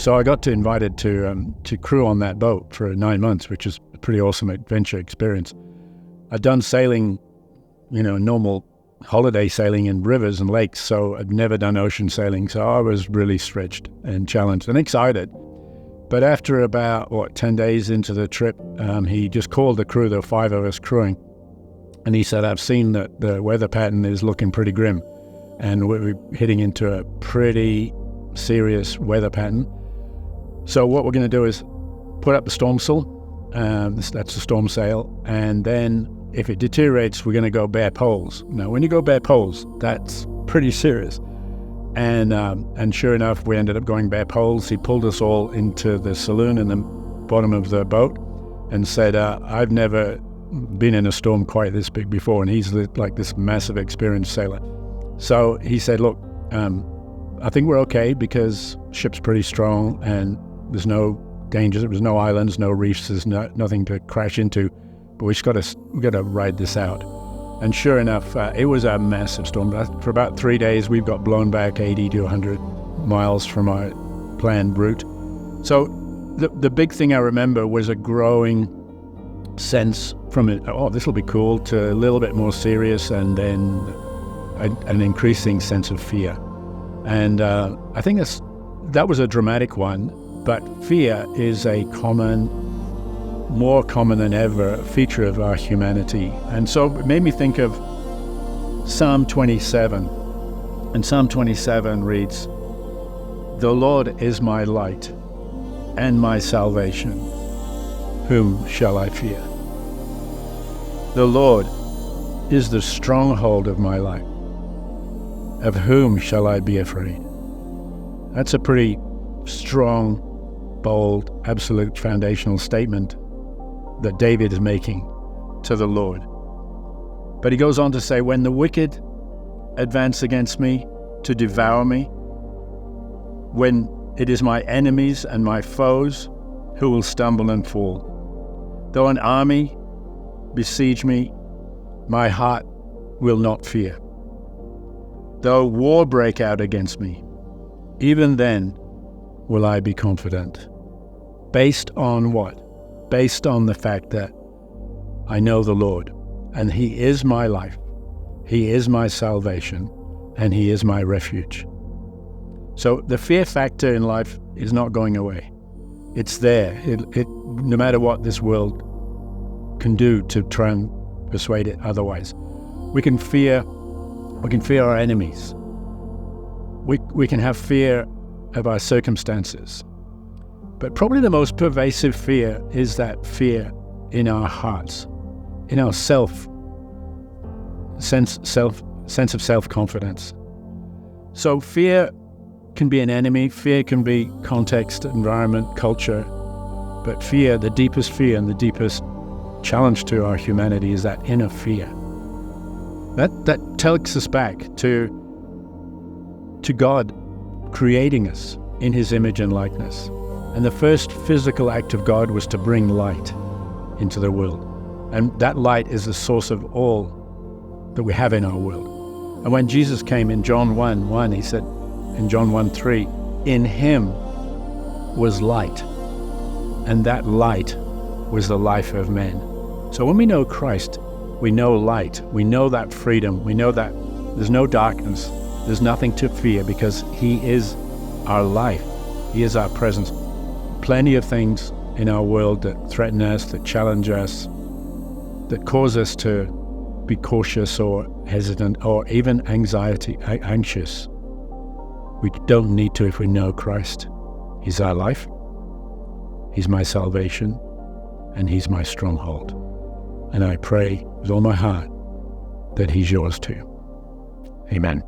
So I got invited to crew on that boat for 9 months, which is a pretty awesome adventure experience. I'd done sailing, normal holiday sailing in rivers and lakes, so I'd never done ocean sailing. So I was really stretched and challenged and excited. But after about, 10 days into the trip, he just called the crew. There were 5 of us crewing. And he said, I've seen that the weather pattern is looking pretty grim. And we're heading into a pretty serious weather pattern. So what we're going to do is put up the stormsail. That's the storm sail. And then if it deteriorates, we're going to go bare poles. Now, when you go bare poles, that's pretty serious. And sure enough, we ended up going bare poles. He pulled us all into the saloon in the bottom of the boat and said, I've never been in a storm quite this big before. And he's like this massive experienced sailor. So he said, look, I think we're okay because ship's pretty strong and there's no dangers. There's no islands, no reefs. There's nothing to crash into. But we got to ride this out. And sure enough, it was a massive storm. For about 3 days, we've got blown back 80 to 100 miles from our planned route. So the big thing I remember was a growing sense from it, this will be cool, to a little bit more serious, and then an increasing sense of fear. And I think that was a dramatic one, but fear is a more common than ever feature of our humanity. And so it made me think of Psalm 27. And Psalm 27 reads, "The Lord is my light and my salvation. Whom shall I fear? The Lord is the stronghold of my life. Of whom shall I be afraid?" That's a pretty strong, bold, absolute foundational statement that David is making to the Lord. But he goes on to say, when the wicked advance against me to devour me, when it is my enemies and my foes who will stumble and fall, though an army besiege me, my heart will not fear. Though war break out against me, even then will I be confident. Based on what? Based on the fact that I know the Lord, and He is my life, He is my salvation, and He is my refuge. So the fear factor in life is not going away. It's there. No matter what this world can do to try and persuade it otherwise. We can fear our enemies. We can have fear of our circumstances. But probably the most pervasive fear is that fear in our hearts, in our sense of self-confidence. So fear can be an enemy. Fear can be context, environment, culture. But fear, the deepest fear and the deepest challenge to our humanity is that inner fear. That takes us back to God creating us in His image and likeness. And the first physical act of God was to bring light into the world. And that light is the source of all that we have in our world. And when Jesus came in John 1:1, He said, in John 1:3, in Him was light, and that light was the life of men. So when we know Christ, we know light, we know that freedom, we know that there's no darkness, there's nothing to fear because He is our life, He is our presence. Plenty of things in our world that threaten us, that challenge us, that cause us to be cautious or hesitant or even anxious. We don't need to if we know Christ. He's our life, He's my salvation, and He's my stronghold. And I pray with all my heart that He's yours too. Amen.